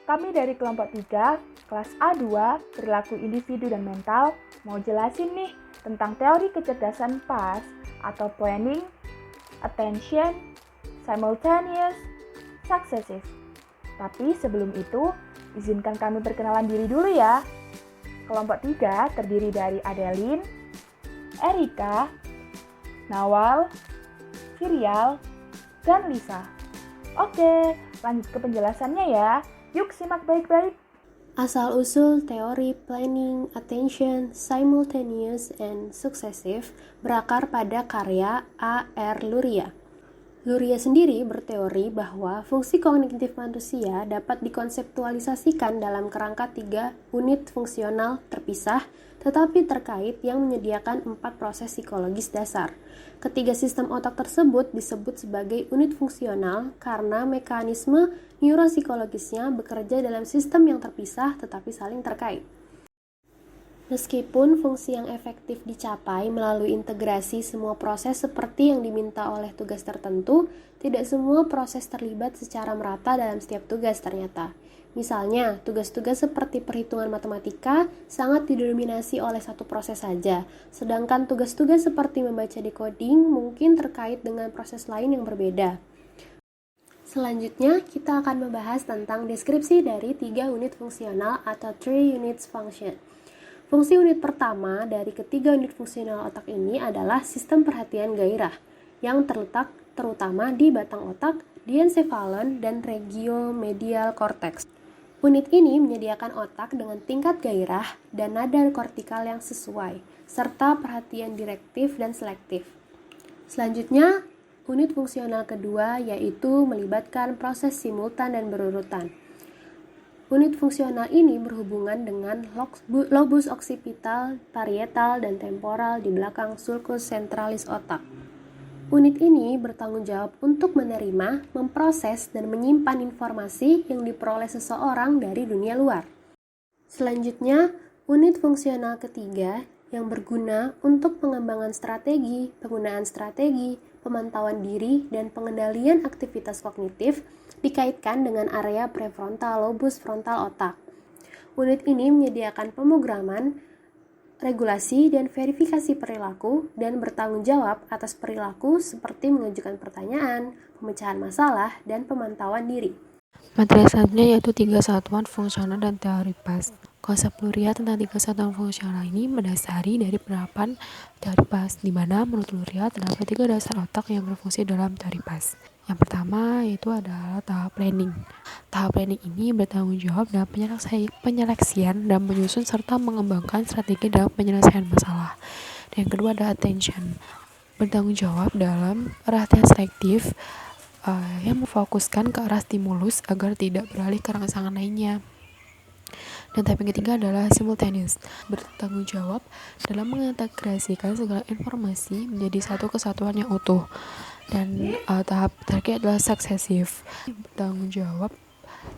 Kami dari kelompok 3, kelas A2, perilaku individu dan mental, mau jelasin nih tentang teori kecerdasan PAS atau planning, attention, simultaneous, successive. Tapi sebelum itu, izinkan kami perkenalan diri dulu ya. Kelompok 3 terdiri dari Adeline, Erika, Nawal, Virial, dan Lisa. Oke, lanjut ke penjelasannya ya. Yuk simak baik-baik. Asal-usul teori planning, attention, simultaneous, and successive berakar pada karya A.R. Luria. Luria sendiri berteori bahwa fungsi kognitif manusia dapat dikonseptualisasikan dalam kerangka 3 unit fungsional terpisah tetapi terkait yang menyediakan 4 proses psikologis dasar. Ketiga sistem otak tersebut disebut sebagai unit fungsional karena mekanisme neuropsikologisnya bekerja dalam sistem yang terpisah tetapi saling terkait. Meskipun fungsi yang efektif dicapai melalui integrasi semua proses seperti yang diminta oleh tugas tertentu, tidak semua proses terlibat secara merata dalam setiap tugas ternyata. Misalnya, tugas-tugas seperti perhitungan matematika sangat didominasi oleh satu proses saja, sedangkan tugas-tugas seperti membaca decoding mungkin terkait dengan proses lain yang berbeda. Selanjutnya, kita akan membahas tentang deskripsi dari 3 unit fungsional atau 3 units function. Fungsi unit pertama dari ketiga unit fungsional otak ini adalah sistem perhatian gairah, yang terletak terutama di batang otak, diencephalon, dan regiomedial cortex. Unit ini menyediakan otak dengan tingkat gairah dan nada kortikal yang sesuai, serta perhatian direktif dan selektif. Selanjutnya, unit fungsional kedua yaitu melibatkan proses simultan dan berurutan. Unit fungsional ini berhubungan dengan lobus occipital, parietal, dan temporal di belakang sulcus centralis otak. Unit ini bertanggung jawab untuk menerima, memproses, dan menyimpan informasi yang diperoleh seseorang dari dunia luar. Selanjutnya, unit fungsional ketiga yang berguna untuk pengembangan strategi, penggunaan strategi, pemantauan diri, dan pengendalian aktivitas kognitif dikaitkan dengan area prefrontal lobus frontal otak. Unit ini menyediakan pemrograman, regulasi, dan verifikasi perilaku dan bertanggung jawab atas perilaku seperti mengajukan pertanyaan, pemecahan masalah, dan pemantauan diri. Materi selanjutnya yaitu 3 satuan fungsional dan teori PAS. Konsep Luria tentang 3 satuan fungsional ini mendasari dari penerapan teori PAS, di mana menurut Luria terdapat 3 dasar otak yang berfungsi dalam teori PAS. Yang pertama yaitu adalah tahap planning. Tahap planning ini bertanggung jawab dalam penyeleksian dan menyusun serta mengembangkan strategi dalam penyelesaian masalah. Dan yang kedua adalah attention, bertanggung jawab dalam perhatian selektif yang memfokuskan ke arah stimulus agar tidak beralih ke rangsangan lainnya. Dan tahap yang ketiga adalah simultaneous, bertanggung jawab dalam mengintegrasikan segala informasi menjadi satu kesatuan yang utuh. Dan tahap terakhir adalah successive, bertanggung jawab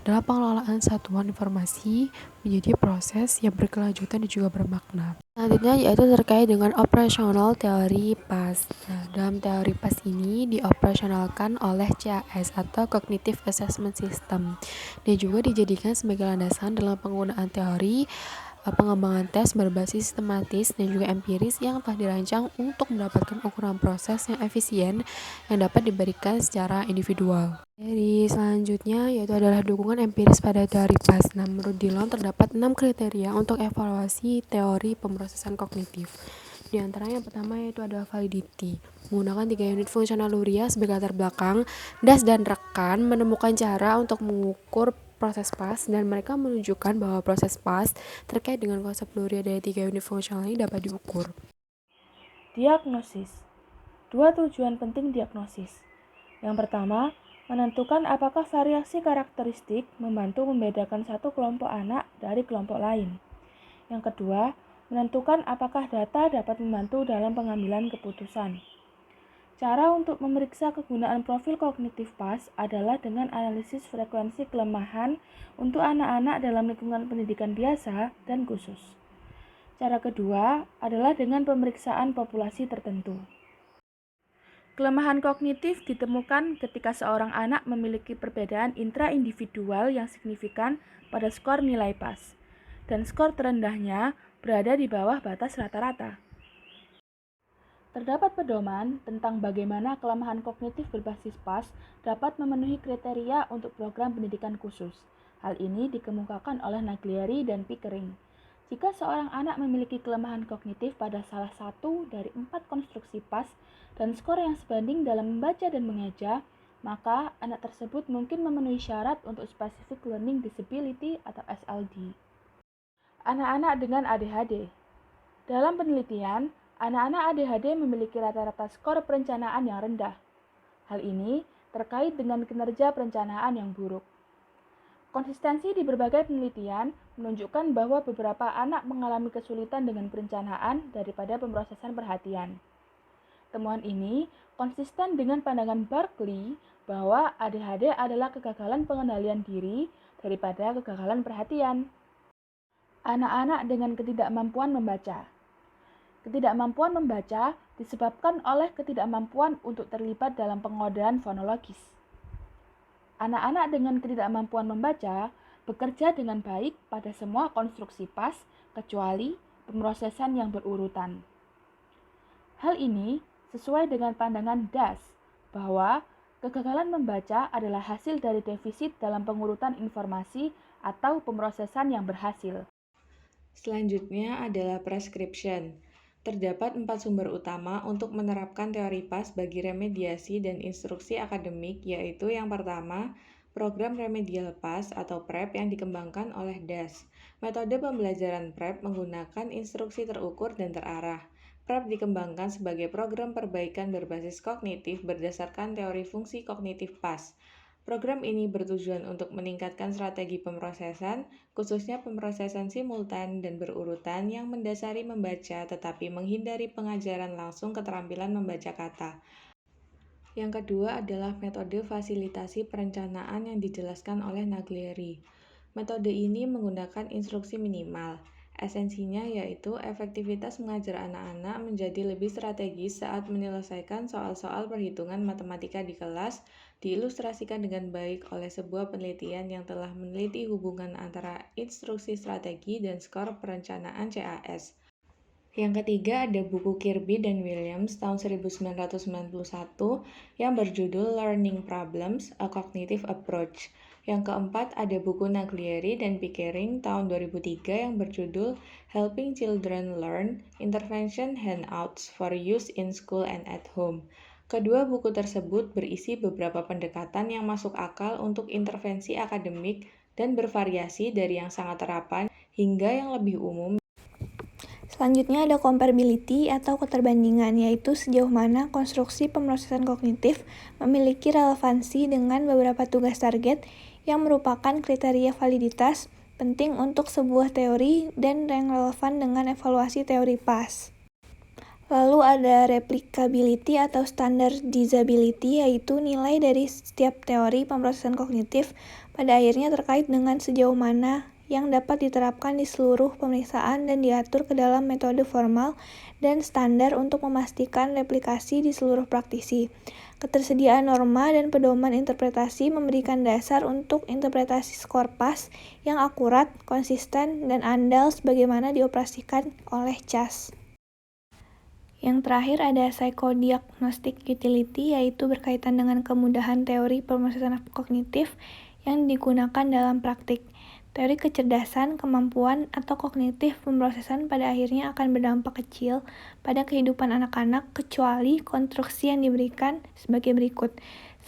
dalam pengelolaan satuan informasi menjadi proses yang berkelanjutan dan juga bermakna. Selanjutnya yaitu terkait dengan operasional teori PAS. Nah, dalam teori PAS ini dioperasionalkan oleh CAS atau Cognitive Assessment System dan juga dijadikan sebagai landasan dalam penggunaan teori pengembangan tes berbasis sistematis dan juga empiris yang telah dirancang untuk mendapatkan ukuran proses yang efisien yang dapat diberikan secara individual. Dari selanjutnya yaitu adalah dukungan empiris pada teori PAS. Nah, menurut Dillon terdapat 6 kriteria untuk evaluasi teori pemrosesan kognitif. Di antara yang pertama yaitu adalah validity. Menggunakan 3 unit fungsional Luria sebagai latar belakang, Das dan rekan menemukan cara untuk mengukur proses PAS dan mereka menunjukkan bahwa proses PAS terkait dengan konsep Luria dari 3 unit fungsional ini dapat diukur. Diagnosis. 2 tujuan penting diagnosis. Yang pertama, menentukan apakah variasi karakteristik membantu membedakan satu kelompok anak dari kelompok lain. Yang kedua, menentukan apakah data dapat membantu dalam pengambilan keputusan. Cara untuk memeriksa kegunaan profil kognitif PAS adalah dengan analisis frekuensi kelemahan untuk anak-anak dalam lingkungan pendidikan biasa dan khusus. Cara kedua adalah dengan pemeriksaan populasi tertentu. Kelemahan kognitif ditemukan ketika seorang anak memiliki perbedaan intra-individual yang signifikan pada skor nilai PAS, dan skor terendahnya berada di bawah batas rata-rata. Terdapat pedoman tentang bagaimana kelemahan kognitif berbasis PAS dapat memenuhi kriteria untuk program pendidikan khusus. Hal ini dikemukakan oleh Naglieri dan Pickering. Jika seorang anak memiliki kelemahan kognitif pada salah satu dari 4 konstruksi PAS dan skor yang sebanding dalam membaca dan mengeja, maka anak tersebut mungkin memenuhi syarat untuk Specific Learning Disability atau SLD. Anak-anak dengan ADHD. Dalam penelitian, anak-anak ADHD memiliki rata-rata skor perencanaan yang rendah. Hal ini terkait dengan kinerja perencanaan yang buruk. Konsistensi di berbagai penelitian menunjukkan bahwa beberapa anak mengalami kesulitan dengan perencanaan daripada pemrosesan perhatian. Temuan ini konsisten dengan pandangan Berkeley bahwa ADHD adalah kegagalan pengendalian diri daripada kegagalan perhatian. Anak-anak dengan ketidakmampuan membaca. Ketidakmampuan membaca disebabkan oleh ketidakmampuan untuk terlibat dalam pengodaan fonologis. Anak-anak dengan ketidakmampuan membaca bekerja dengan baik pada semua konstruksi PAS kecuali pemrosesan yang berurutan. Hal ini sesuai dengan pandangan Das bahwa kegagalan membaca adalah hasil dari defisit dalam pengurutan informasi atau pemrosesan yang berhasil. Selanjutnya adalah prescription. Terdapat 4 sumber utama untuk menerapkan teori PAS bagi remediasi dan instruksi akademik, yaitu yang pertama, program remedial PAS atau PrEP yang dikembangkan oleh Das. Metode pembelajaran PrEP menggunakan instruksi terukur dan terarah. PrEP dikembangkan sebagai program perbaikan berbasis kognitif berdasarkan teori fungsi kognitif PAS. Program ini bertujuan untuk meningkatkan strategi pemrosesan, khususnya pemrosesan simultan dan berurutan yang mendasari membaca tetapi menghindari pengajaran langsung keterampilan membaca kata. Yang kedua adalah metode fasilitasi perencanaan yang dijelaskan oleh Naglieri. Metode ini menggunakan instruksi minimal. Esensinya yaitu efektivitas mengajar anak-anak menjadi lebih strategis saat menyelesaikan soal-soal perhitungan matematika di kelas, diilustrasikan dengan baik oleh sebuah penelitian yang telah meneliti hubungan antara instruksi strategi dan skor perencanaan CAS. Yang ketiga ada buku Kirby dan Williams tahun 1991 yang berjudul Learning Problems, A Cognitive Approach. Yang keempat ada buku Naglieri dan Pickering tahun 2003 yang berjudul Helping Children Learn, Intervention Handouts for Use in School and at Home. Kedua buku tersebut berisi beberapa pendekatan yang masuk akal untuk intervensi akademik dan bervariasi dari yang sangat terapan hingga yang lebih umum. Selanjutnya ada comparability atau keterbandingan, yaitu sejauh mana konstruksi pemrosesan kognitif memiliki relevansi dengan beberapa tugas target yang merupakan kriteria validitas penting untuk sebuah teori dan yang relevan dengan evaluasi teori PAS. Lalu ada replicability atau standardizability, yaitu nilai dari setiap teori pemrosesan kognitif pada akhirnya terkait dengan sejauh mana yang dapat diterapkan di seluruh pemeriksaan dan diatur ke dalam metode formal dan standar untuk memastikan replikasi di seluruh praktisi. Ketersediaan norma dan pedoman interpretasi memberikan dasar untuk interpretasi skor PAS yang akurat, konsisten, dan andal sebagaimana dioperasikan oleh CAS. Yang terakhir ada psychodiagnostic utility, yaitu berkaitan dengan kemudahan teori pemrosesan kognitif yang digunakan dalam praktik. Teori kecerdasan, kemampuan, atau kognitif pemrosesan pada akhirnya akan berdampak kecil pada kehidupan anak-anak kecuali konstruksi yang diberikan sebagai berikut.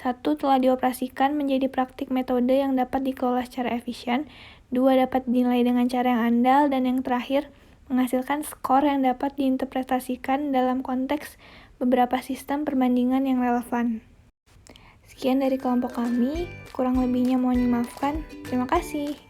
1. Telah dioperasikan menjadi praktik metode yang dapat dikelola secara efisien. 2. Dapat dinilai dengan cara yang andal. Dan yang terakhir, menghasilkan skor yang dapat diinterpretasikan dalam konteks beberapa sistem perbandingan yang relevan. Sekian dari kelompok kami, kurang lebihnya mohon dimaafkan. Terima kasih.